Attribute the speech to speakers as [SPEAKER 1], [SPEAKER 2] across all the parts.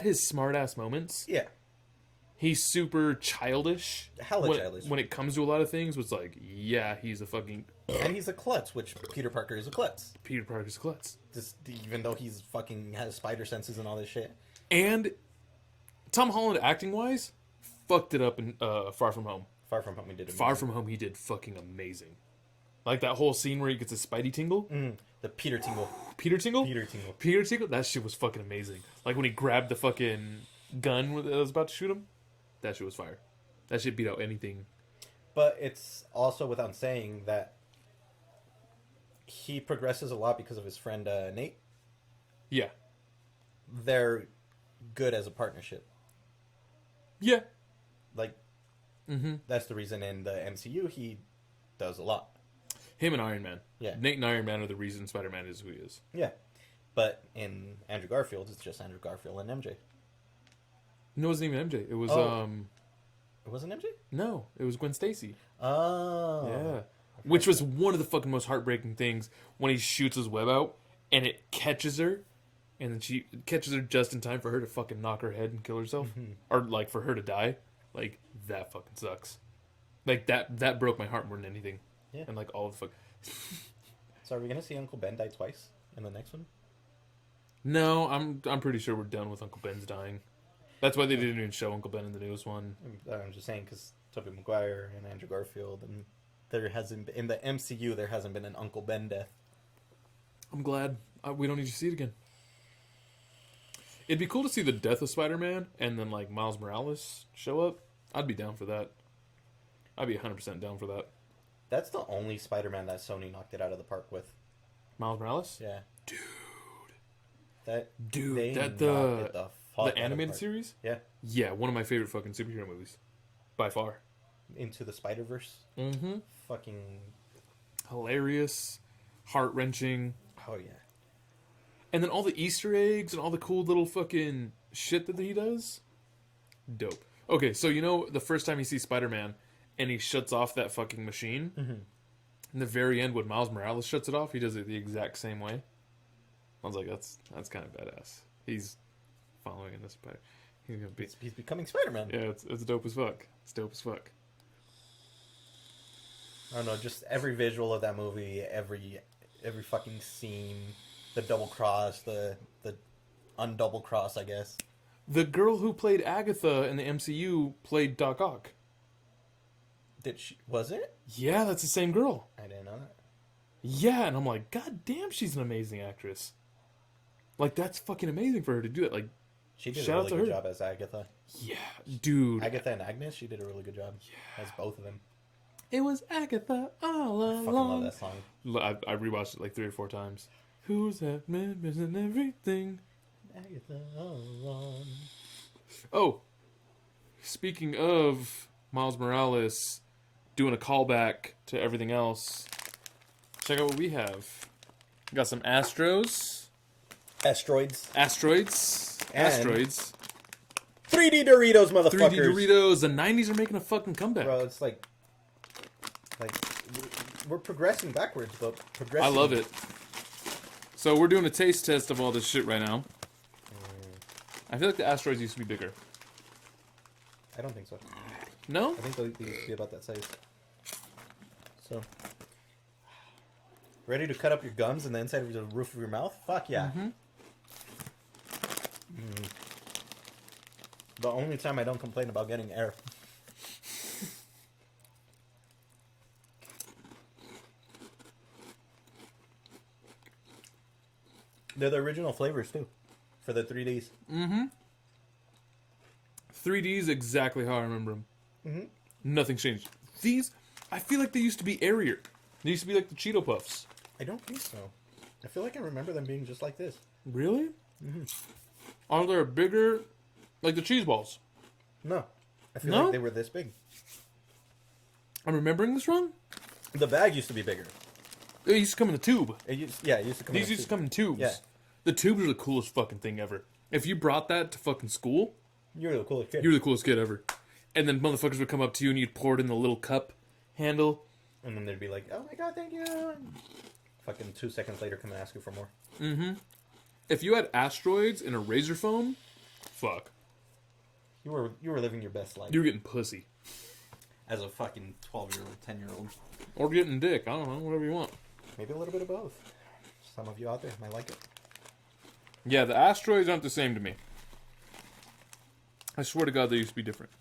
[SPEAKER 1] his smart ass moments.
[SPEAKER 2] Yeah.
[SPEAKER 1] He's super childish.
[SPEAKER 2] Hella childish.
[SPEAKER 1] When it comes to a lot of things, was like, yeah, he's a fucking
[SPEAKER 2] And he's a klutz, which Peter Parker is a klutz.
[SPEAKER 1] Peter Parker's klutz.
[SPEAKER 2] Just even though he's fucking has spider senses and all this shit.
[SPEAKER 1] And Tom Holland, acting wise, fucked it up in Far From Home.
[SPEAKER 2] Far From Home, he did amazing.
[SPEAKER 1] Far From Home, he did fucking amazing. Like that whole scene where he gets a Spidey tingle.
[SPEAKER 2] The Peter Tingle.
[SPEAKER 1] Peter tingle?
[SPEAKER 2] Peter Tingle.
[SPEAKER 1] Peter tingle? That shit was fucking amazing. Like when he grabbed the fucking gun that was about to shoot him. That shit was fire. That shit beat out anything.
[SPEAKER 2] But it's also without saying that he progresses a lot because of his friend Nate.
[SPEAKER 1] Yeah.
[SPEAKER 2] They're good as a partnership.
[SPEAKER 1] Yeah.
[SPEAKER 2] Like, that's the reason in the MCU he does a lot.
[SPEAKER 1] Him and Iron Man.
[SPEAKER 2] Yeah.
[SPEAKER 1] Nate and Iron Man are the reason Spider-Man is who he is.
[SPEAKER 2] Yeah. But in Andrew Garfield, it's just Andrew Garfield and MJ.
[SPEAKER 1] No, it wasn't even MJ. It was,
[SPEAKER 2] It wasn't MJ?
[SPEAKER 1] no, it was Gwen Stacy.
[SPEAKER 2] Oh.
[SPEAKER 1] Yeah. Which was one of the fucking most heartbreaking things when he shoots his web out and it catches her. And then she catches her just in time for her to fucking knock her head and kill herself. Or, like, for her to die. Like, that fucking sucks. Like, that broke my heart more than anything.
[SPEAKER 2] Yeah.
[SPEAKER 1] And, like, all the fuck...
[SPEAKER 2] So are we going to see Uncle Ben die twice in the next one?
[SPEAKER 1] No, I'm pretty sure we're done with Uncle Ben's dying. That's why they didn't even show Uncle Ben in the newest one.
[SPEAKER 2] I'm just saying because Tobey Maguire and Andrew Garfield, and there hasn't in the MCU there hasn't been an Uncle Ben death.
[SPEAKER 1] I'm glad. We don't need to see it again. It'd be cool to see the death of Spider-Man and then, like, Miles Morales show up. I'd be down for that. I'd be 100% down for that.
[SPEAKER 2] That's the only Spider-Man that Sony knocked it out of the park with.
[SPEAKER 1] Miles Morales?
[SPEAKER 2] Yeah.
[SPEAKER 1] Dude,
[SPEAKER 2] They
[SPEAKER 1] that
[SPEAKER 2] knocked it the fuck out of
[SPEAKER 1] the animated
[SPEAKER 2] park.
[SPEAKER 1] series?
[SPEAKER 2] Yeah.
[SPEAKER 1] Yeah, one of my favorite fucking superhero movies. By far.
[SPEAKER 2] Into the Spider-Verse.
[SPEAKER 1] Mm-hmm.
[SPEAKER 2] Fucking...
[SPEAKER 1] Hilarious. Heart-wrenching.
[SPEAKER 2] Oh, yeah.
[SPEAKER 1] And then all the Easter eggs and all the cool little fucking shit that he does. Dope. Okay, so you know the first time you see Spider-Man and he shuts off that fucking machine?
[SPEAKER 2] Mm-hmm.
[SPEAKER 1] In the very end, when Miles Morales shuts it off, he does it the exact same way. I was like, that's kind of badass. He's following in this Spider. He's gonna be.
[SPEAKER 2] He's becoming Spider-Man.
[SPEAKER 1] Yeah, it's dope as fuck. It's dope as fuck.
[SPEAKER 2] I don't know, just every visual of that movie, every fucking scene, the double cross, the undouble cross, I guess.
[SPEAKER 1] The girl who played Agatha in the MCU played Doc Ock.
[SPEAKER 2] Was it?
[SPEAKER 1] Yeah, that's the same girl.
[SPEAKER 2] I didn't know that.
[SPEAKER 1] Yeah, and I'm like, God damn, she's an amazing actress. Like, that's fucking amazing for her to do that. Like,
[SPEAKER 2] She did
[SPEAKER 1] shout
[SPEAKER 2] a
[SPEAKER 1] out
[SPEAKER 2] really
[SPEAKER 1] to
[SPEAKER 2] good
[SPEAKER 1] her.
[SPEAKER 2] job as Agatha.
[SPEAKER 1] Yeah, dude.
[SPEAKER 2] Agatha and Agnes, she did a really good job. Yeah. As both of them.
[SPEAKER 1] It was Agatha all
[SPEAKER 2] I fucking
[SPEAKER 1] along.
[SPEAKER 2] love that song.
[SPEAKER 1] I rewatched it like 3 or 4 times. Who's that man missing everything?
[SPEAKER 2] Agatha all along.
[SPEAKER 1] Oh, speaking of Miles Morales doing a callback to everything else, check out what we have. We got some Asteroids.
[SPEAKER 2] Asteroids.
[SPEAKER 1] And Asteroids.
[SPEAKER 2] 3D Doritos, motherfuckers.
[SPEAKER 1] 3D Doritos. The 90s are making a fucking comeback.
[SPEAKER 2] Bro, it's like we're progressing backwards, but progressing.
[SPEAKER 1] I love it. So we're doing a taste test of all this shit right now. I feel like the Asteroids used to be bigger.
[SPEAKER 2] I don't think so.
[SPEAKER 1] No?
[SPEAKER 2] I think they used to be about that size. So, ready to cut up your gums and the inside of the roof of your mouth? Fuck yeah. The only time I don't complain about getting air. They're the original flavors too, for the 3Ds.
[SPEAKER 1] 3D is exactly how I remember them. Nothing's changed. These, I feel like they used to be airier. They used to be like the Cheeto Puffs.
[SPEAKER 2] I don't think so. I feel like I remember them being just like this.
[SPEAKER 1] Really? Are they bigger, like the cheese balls?
[SPEAKER 2] No. I feel
[SPEAKER 1] No?
[SPEAKER 2] like they were this big.
[SPEAKER 1] I'm remembering this wrong?
[SPEAKER 2] The bag used to be bigger.
[SPEAKER 1] It used to come in a tube.
[SPEAKER 2] It used to come.
[SPEAKER 1] These
[SPEAKER 2] in a
[SPEAKER 1] used to
[SPEAKER 2] tube.
[SPEAKER 1] come in tubes.
[SPEAKER 2] Yeah.
[SPEAKER 1] The tubes are the coolest fucking thing ever. If you brought that to fucking school,
[SPEAKER 2] You're the coolest kid.
[SPEAKER 1] you were the coolest kid ever. And then motherfuckers would come up to you and you'd pour it in the little cup handle.
[SPEAKER 2] And then they'd be like, "Oh my god, thank you." And fucking 2 seconds later, come and ask you for more.
[SPEAKER 1] If you had Asteroids in a razor phone, Fuck.
[SPEAKER 2] You were living your best life
[SPEAKER 1] You're getting pussy.
[SPEAKER 2] as a fucking 12-year-old, 10-year-old.
[SPEAKER 1] Or getting dick. I don't know. Whatever you want.
[SPEAKER 2] Maybe a little bit of both. Some of you out there might like it.
[SPEAKER 1] Yeah, the asteroids aren't the same to me. I swear to God, they used to be different.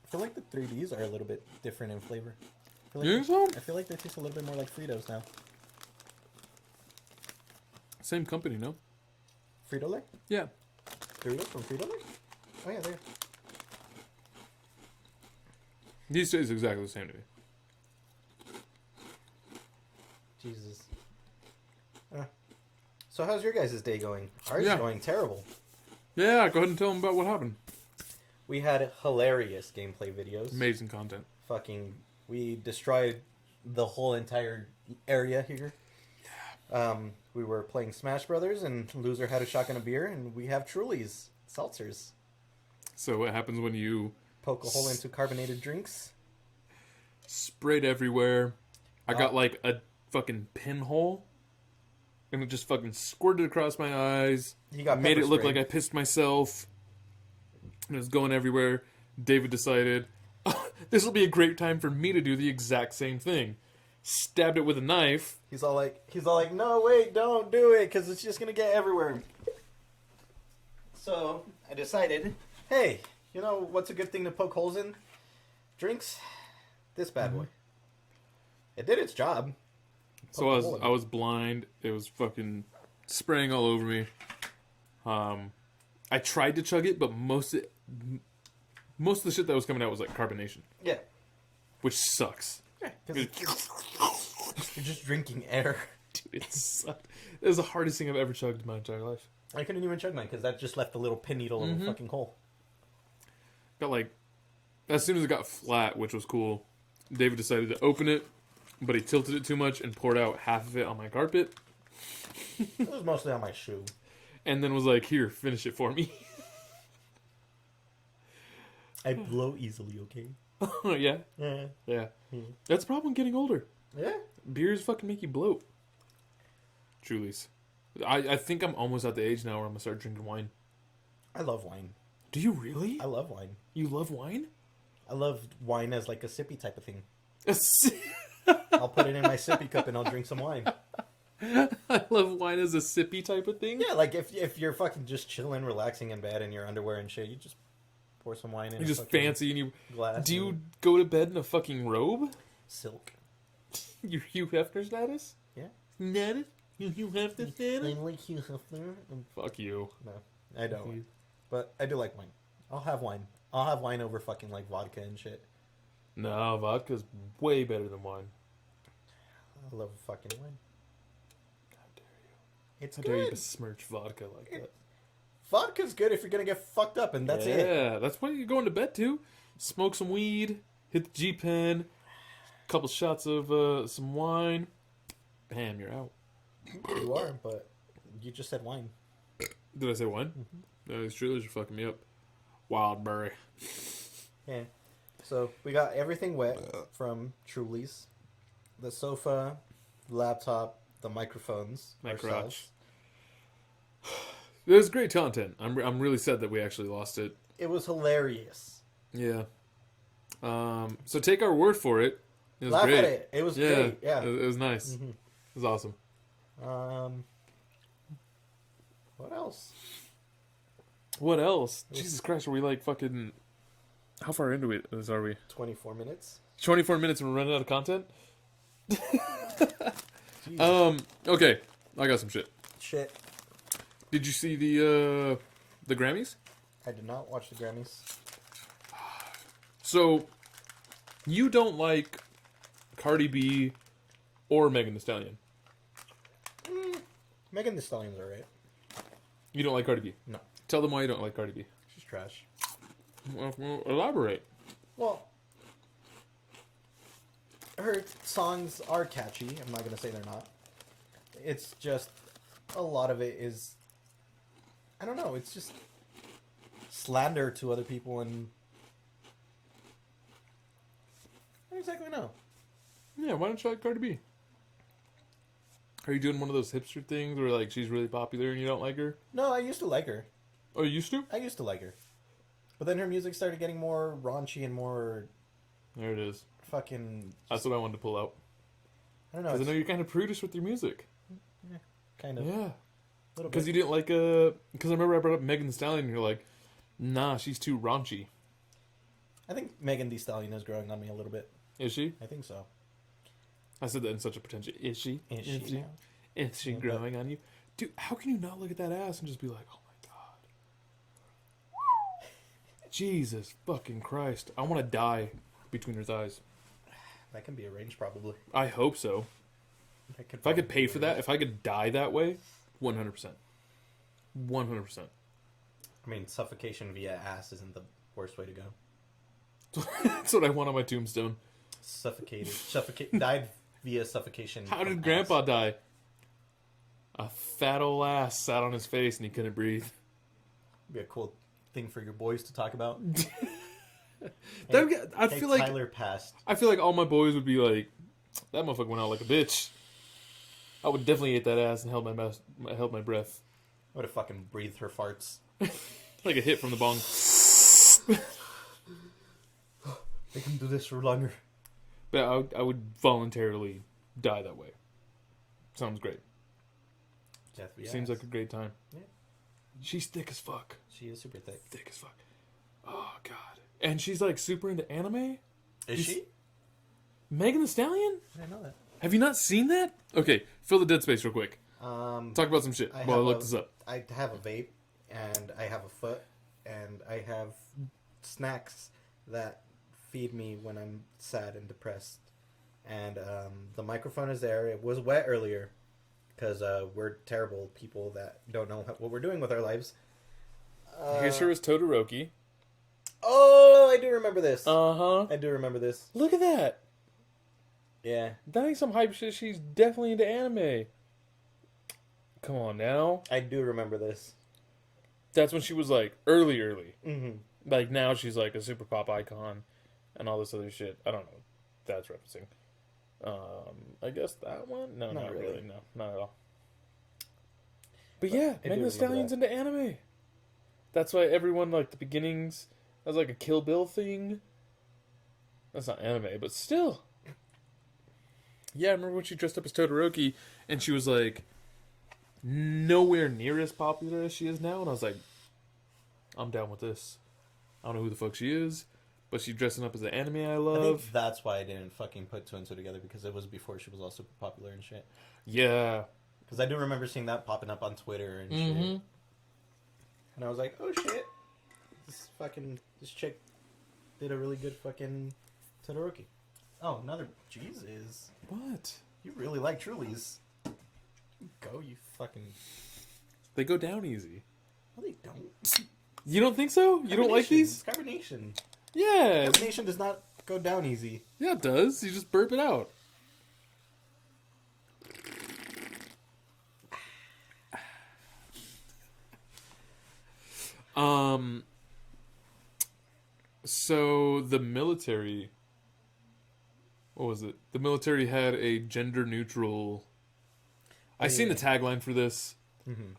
[SPEAKER 2] I feel like the 3Ds are a little bit different in flavor.
[SPEAKER 1] You think so?
[SPEAKER 2] I feel like they taste a little bit more like Fritos now.
[SPEAKER 1] Same company, no?
[SPEAKER 2] Frito-Lay?
[SPEAKER 1] Yeah.
[SPEAKER 2] Doritos from Frito-Lay? Oh yeah, there.
[SPEAKER 1] These taste exactly the same to me.
[SPEAKER 2] Jesus. So how's your guys' day going? Ours
[SPEAKER 1] Yeah.
[SPEAKER 2] is going terrible.
[SPEAKER 1] Yeah, go ahead and tell them about what happened.
[SPEAKER 2] We had hilarious gameplay videos.
[SPEAKER 1] Amazing content.
[SPEAKER 2] We destroyed the whole entire area here. Yeah. We were playing Smash Brothers, and loser had a shotgun of beer, and we have Trulies, seltzers.
[SPEAKER 1] So what happens when you
[SPEAKER 2] Poke a hole into carbonated drinks.
[SPEAKER 1] sprayed everywhere? I got like a fucking pinhole, and it just fucking squirted across my eyes.
[SPEAKER 2] He got
[SPEAKER 1] Made
[SPEAKER 2] pepper
[SPEAKER 1] it look
[SPEAKER 2] sprayed.
[SPEAKER 1] like I pissed myself. And it was going everywhere. David decided, this will be a great time for me to do the exact same thing. Stabbed it with a knife.
[SPEAKER 2] He's all like, no, wait, don't do it, because it's just gonna get everywhere. So I decided, hey, you know what's a good thing to poke holes in? Drinks. This bad boy. It did its job.
[SPEAKER 1] So I was blind. It was fucking spraying all over me. I tried to chug it, but most of the shit that was coming out was like carbonation,
[SPEAKER 2] Yeah.
[SPEAKER 1] which sucks.
[SPEAKER 2] Yeah. You're just drinking air.
[SPEAKER 1] Dude, it sucked. It was the hardest thing I've ever chugged in my entire life.
[SPEAKER 2] I couldn't even chug mine because that just left a little pin needle in the fucking hole.
[SPEAKER 1] Got like, as soon as it got flat, which was cool, David decided to open it, but he tilted it too much and poured out half of it on my carpet,
[SPEAKER 2] It was mostly on my shoe.
[SPEAKER 1] and then was like, "Here, finish it for me."
[SPEAKER 2] I blow easily, okay?
[SPEAKER 1] Yeah,
[SPEAKER 2] Yeah.
[SPEAKER 1] yeah. That's the problem getting older.
[SPEAKER 2] Yeah.
[SPEAKER 1] Beers fucking make you bloat. Truly's. I think I'm almost at the age now where I'm gonna start drinking wine.
[SPEAKER 2] I love wine.
[SPEAKER 1] Do you really?
[SPEAKER 2] I love wine.
[SPEAKER 1] You love wine?
[SPEAKER 2] I love wine as like a sippy type of thing.
[SPEAKER 1] I
[SPEAKER 2] I'll put it in my sippy cup and I'll drink some wine.
[SPEAKER 1] love wine as a sippy type of thing.
[SPEAKER 2] Yeah, like if you're fucking just chilling, relaxing in bed in your underwear and shit, you just pour some wine in.
[SPEAKER 1] You're
[SPEAKER 2] a
[SPEAKER 1] just
[SPEAKER 2] fucking
[SPEAKER 1] fancy and you.
[SPEAKER 2] glass.
[SPEAKER 1] Do you
[SPEAKER 2] and
[SPEAKER 1] go to bed in a fucking robe?
[SPEAKER 2] silk?
[SPEAKER 1] You Hugh Hefner status?
[SPEAKER 2] Yeah.
[SPEAKER 1] Status? You Hugh Hefner status?
[SPEAKER 2] like Hugh Hefner.
[SPEAKER 1] Fuck you.
[SPEAKER 2] No, I don't. But I do like wine. I'll have wine. I'll have wine over fucking like vodka and shit.
[SPEAKER 1] No, vodka's way better than wine.
[SPEAKER 2] I love fucking wine.
[SPEAKER 1] How dare you?
[SPEAKER 2] It's
[SPEAKER 1] How dare you
[SPEAKER 2] good.
[SPEAKER 1] besmirch vodka like that?
[SPEAKER 2] Vodka's good if you're gonna get fucked up, and that's it.
[SPEAKER 1] Yeah, that's what you're going to bed to. Smoke some weed, hit the G-pen, couple shots of some wine. Bam, you're out.
[SPEAKER 2] You are, but you just said wine.
[SPEAKER 1] Did I say wine? No, these trailers are fucking me up. Wildberry.
[SPEAKER 2] Yeah. So we got everything wet from Truly's, the sofa, the laptop, the microphones,
[SPEAKER 1] My
[SPEAKER 2] ourselves.
[SPEAKER 1] crotch. It was great content. I'm really sad that we actually lost it.
[SPEAKER 2] It was hilarious.
[SPEAKER 1] Yeah. So take our word for it. It was
[SPEAKER 2] Laugh
[SPEAKER 1] great.
[SPEAKER 2] at it. It was great. Yeah.
[SPEAKER 1] It was nice. It was awesome.
[SPEAKER 2] What else?
[SPEAKER 1] What else? Jesus Christ, are we like fucking... How far into it are we?
[SPEAKER 2] 24 minutes.
[SPEAKER 1] 24 minutes and we're running out of content?
[SPEAKER 2] Jesus.
[SPEAKER 1] Okay. I got some shit.
[SPEAKER 2] Shit.
[SPEAKER 1] Did you see the Grammys?
[SPEAKER 2] I did not watch the Grammys.
[SPEAKER 1] So, you don't like Cardi B or Megan Thee Stallion.
[SPEAKER 2] Megan Thee Stallion's alright.
[SPEAKER 1] You don't like Cardi B.
[SPEAKER 2] No.
[SPEAKER 1] Tell them why you don't like Cardi B.
[SPEAKER 2] She's trash.
[SPEAKER 1] Well, elaborate.
[SPEAKER 2] Well, her songs are catchy. I'm not going to say they're not. It's just, a lot of it is, I don't know, it's just slander to other people and I don't exactly know.
[SPEAKER 1] Yeah, why don't you like Cardi B? Are you doing one of those hipster things where like she's really popular and you don't like her?
[SPEAKER 2] No, I used to like her.
[SPEAKER 1] Oh, you used to?
[SPEAKER 2] I used to like her, but then her music started getting more raunchy and more
[SPEAKER 1] There it is.
[SPEAKER 2] fucking.
[SPEAKER 1] That's what I wanted to pull out.
[SPEAKER 2] I don't know.
[SPEAKER 1] Because I
[SPEAKER 2] It's
[SPEAKER 1] know you're kind of prudish with your music.
[SPEAKER 2] kind of.
[SPEAKER 1] Yeah.
[SPEAKER 2] Little
[SPEAKER 1] Because
[SPEAKER 2] bit.
[SPEAKER 1] you didn't like Because I remember I brought up Megan Thee Stallion, and you're like, nah, she's too raunchy.
[SPEAKER 2] I think Megan Thee Stallion is growing on me a little bit.
[SPEAKER 1] Is she?
[SPEAKER 2] I think so.
[SPEAKER 1] I said that in such a potential. Is she?
[SPEAKER 2] Is she now?
[SPEAKER 1] Is she
[SPEAKER 2] Yeah, but-
[SPEAKER 1] growing on you? Dude, how can you not look at that ass and just be like, oh my god. Jesus fucking Christ. I want to die between her thighs.
[SPEAKER 2] That can be arranged, probably.
[SPEAKER 1] I hope so. If I could pay for that, if I could die that way, 100%. 100%.
[SPEAKER 2] I mean, suffocation via ass isn't the worst way to go.
[SPEAKER 1] That's what I want on my tombstone.
[SPEAKER 2] Died via suffocation.
[SPEAKER 1] How
[SPEAKER 2] from
[SPEAKER 1] did
[SPEAKER 2] ass.
[SPEAKER 1] Grandpa die? A fat old ass sat on his face and he couldn't breathe.
[SPEAKER 2] Be a cool thing for your boys to talk about.
[SPEAKER 1] I feel like
[SPEAKER 2] Tyler passed.
[SPEAKER 1] I feel like all my boys would be like, that motherfucker went out like a bitch. I would definitely eat that ass and held my breath.
[SPEAKER 2] I would have fucking breathed her farts.
[SPEAKER 1] Like a hit from the bong.
[SPEAKER 2] They can do this for longer.
[SPEAKER 1] But I would voluntarily die that way. Sounds great.
[SPEAKER 2] Death via
[SPEAKER 1] Seems
[SPEAKER 2] ass.
[SPEAKER 1] like a great time.
[SPEAKER 2] Yeah.
[SPEAKER 1] She's thick as fuck.
[SPEAKER 2] She is super thick.
[SPEAKER 1] Thick as fuck. Oh god. And she's like super into anime.
[SPEAKER 2] Is she?
[SPEAKER 1] Megan Thee Stallion?
[SPEAKER 2] I didn't know that.
[SPEAKER 1] Have you not seen that? Okay, fill the dead space real quick. Talk about some shit while I look this up.
[SPEAKER 2] I have a vape, and I have a foot, and I have snacks that feed me when I'm sad and depressed. And the microphone is there. It was wet earlier because we're terrible people that don't know what we're doing with our lives.
[SPEAKER 1] Here's her as Todoroki.
[SPEAKER 2] Oh, I do remember this.
[SPEAKER 1] Uh-huh.
[SPEAKER 2] I do remember this.
[SPEAKER 1] Look at that.
[SPEAKER 2] Yeah.
[SPEAKER 1] That ain't some hype shit. She's definitely into anime. Come on now.
[SPEAKER 2] I do remember this.
[SPEAKER 1] That's when she was like early.
[SPEAKER 2] Mm-hmm.
[SPEAKER 1] Like now she's like a super pop icon and all this other shit. I don't know what that's referencing. I guess that one? No,
[SPEAKER 2] Not
[SPEAKER 1] not
[SPEAKER 2] really.
[SPEAKER 1] really. No, not at all. But yeah,
[SPEAKER 2] I do
[SPEAKER 1] Megan Thee
[SPEAKER 2] remember
[SPEAKER 1] Stallion's
[SPEAKER 2] that.
[SPEAKER 1] into anime. That's why everyone like the beginnings as like a Kill Bill thing. That's not anime, but still. Yeah, I remember when she dressed up as Todoroki and she was like nowhere near as popular as she is now, and I was like, I'm down with this. I don't know who the fuck she is, but she's dressing up as the anime I
[SPEAKER 2] I
[SPEAKER 1] love.
[SPEAKER 2] think that's why I didn't fucking put two and two together, because it was before she was all super popular and shit.
[SPEAKER 1] Yeah.
[SPEAKER 2] Because I do remember seeing that popping up on Twitter and
[SPEAKER 1] Mm-hmm.
[SPEAKER 2] shit. And I was like, oh shit. This chick did a really good fucking Todoroki. Oh, another. Jesus.
[SPEAKER 1] What?
[SPEAKER 2] You really like Trulies. Go, you fucking.
[SPEAKER 1] They go down easy.
[SPEAKER 2] No, they don't.
[SPEAKER 1] You don't think so? You don't like
[SPEAKER 2] Carbonation.
[SPEAKER 1] these?
[SPEAKER 2] Carbonation.
[SPEAKER 1] Yeah.
[SPEAKER 2] Carbonation does not go down easy.
[SPEAKER 1] Yeah, it does. You just burp it out. So the military, what was it? The military had a gender neutral. I seen the tagline for this.
[SPEAKER 2] Mm-hmm.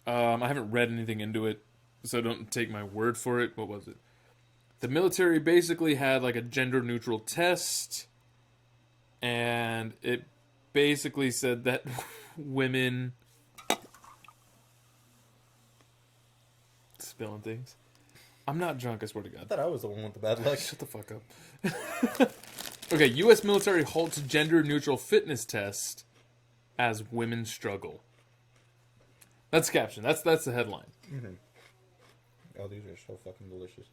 [SPEAKER 1] I haven't read anything into it, so don't take my word for it. What was it? The military basically had like a gender neutral test, and it basically said that women spilling things. I'm not drunk, I swear to
[SPEAKER 2] I
[SPEAKER 1] God.
[SPEAKER 2] thought I was the one with the bad luck.
[SPEAKER 1] Shut the fuck up. Okay, U.S. military halts gender neutral fitness test as women struggle. That's the caption. That's the headline.
[SPEAKER 2] Mm-hmm. Oh, these are so fucking delicious.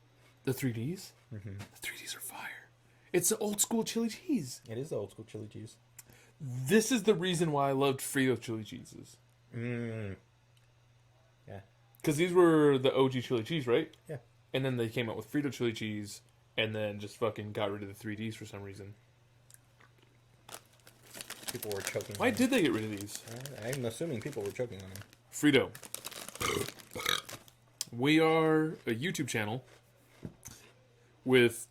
[SPEAKER 1] The 3Ds?
[SPEAKER 2] Mm-hmm.
[SPEAKER 1] The 3Ds are fire. It's the old school chili cheese.
[SPEAKER 2] It is the old school chili cheese.
[SPEAKER 1] This is the reason why I loved Frito chili cheeses.
[SPEAKER 2] Mm. Yeah.
[SPEAKER 1] Because these were the OG chili cheese, right?
[SPEAKER 2] Yeah.
[SPEAKER 1] And then they came out with Frito chili cheese and then just fucking got rid of the 3Ds for some reason.
[SPEAKER 2] People were choking.
[SPEAKER 1] Why
[SPEAKER 2] on
[SPEAKER 1] did they get rid of these?
[SPEAKER 2] them. I'm assuming people were choking on them.
[SPEAKER 1] Frito. We are a YouTube channel with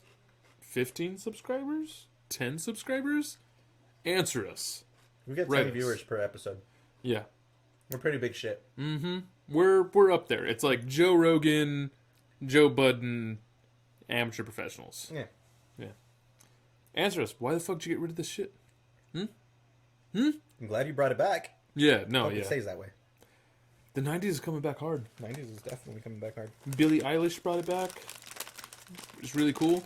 [SPEAKER 1] 15 subscribers? 10 subscribers? Answer us.
[SPEAKER 2] We get
[SPEAKER 1] Right.
[SPEAKER 2] 10 viewers per episode.
[SPEAKER 1] Yeah.
[SPEAKER 2] We're pretty big shit.
[SPEAKER 1] Mm-hmm. We're up there. It's like Joe Rogan, Joe Budden, amateur professionals.
[SPEAKER 2] Yeah.
[SPEAKER 1] Answer us. Why the fuck did you get rid of this shit?
[SPEAKER 2] I'm glad you brought it back.
[SPEAKER 1] Yeah, no,
[SPEAKER 2] Hope
[SPEAKER 1] yeah.
[SPEAKER 2] it stays that way.
[SPEAKER 1] The 90s is coming back hard.
[SPEAKER 2] 90s is definitely coming back hard.
[SPEAKER 1] Billie Eilish brought it back. It's really cool.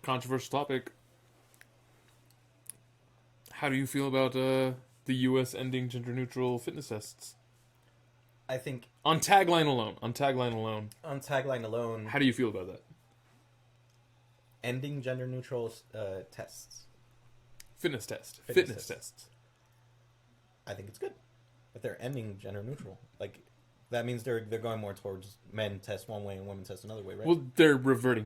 [SPEAKER 1] Controversial topic. How do you feel about the U.S. ending gender-neutral fitness tests?
[SPEAKER 2] I think
[SPEAKER 1] On tagline alone. On tagline alone.
[SPEAKER 2] on tagline alone,
[SPEAKER 1] How do you feel about that?
[SPEAKER 2] ending gender neutral tests.
[SPEAKER 1] Fitness test.
[SPEAKER 2] Fitness
[SPEAKER 1] Fitness
[SPEAKER 2] tests.
[SPEAKER 1] tests.
[SPEAKER 2] I think it's good. But they're ending gender neutral. Like that means they're going more towards men test one way and women test another way, right?
[SPEAKER 1] Well, they're reverting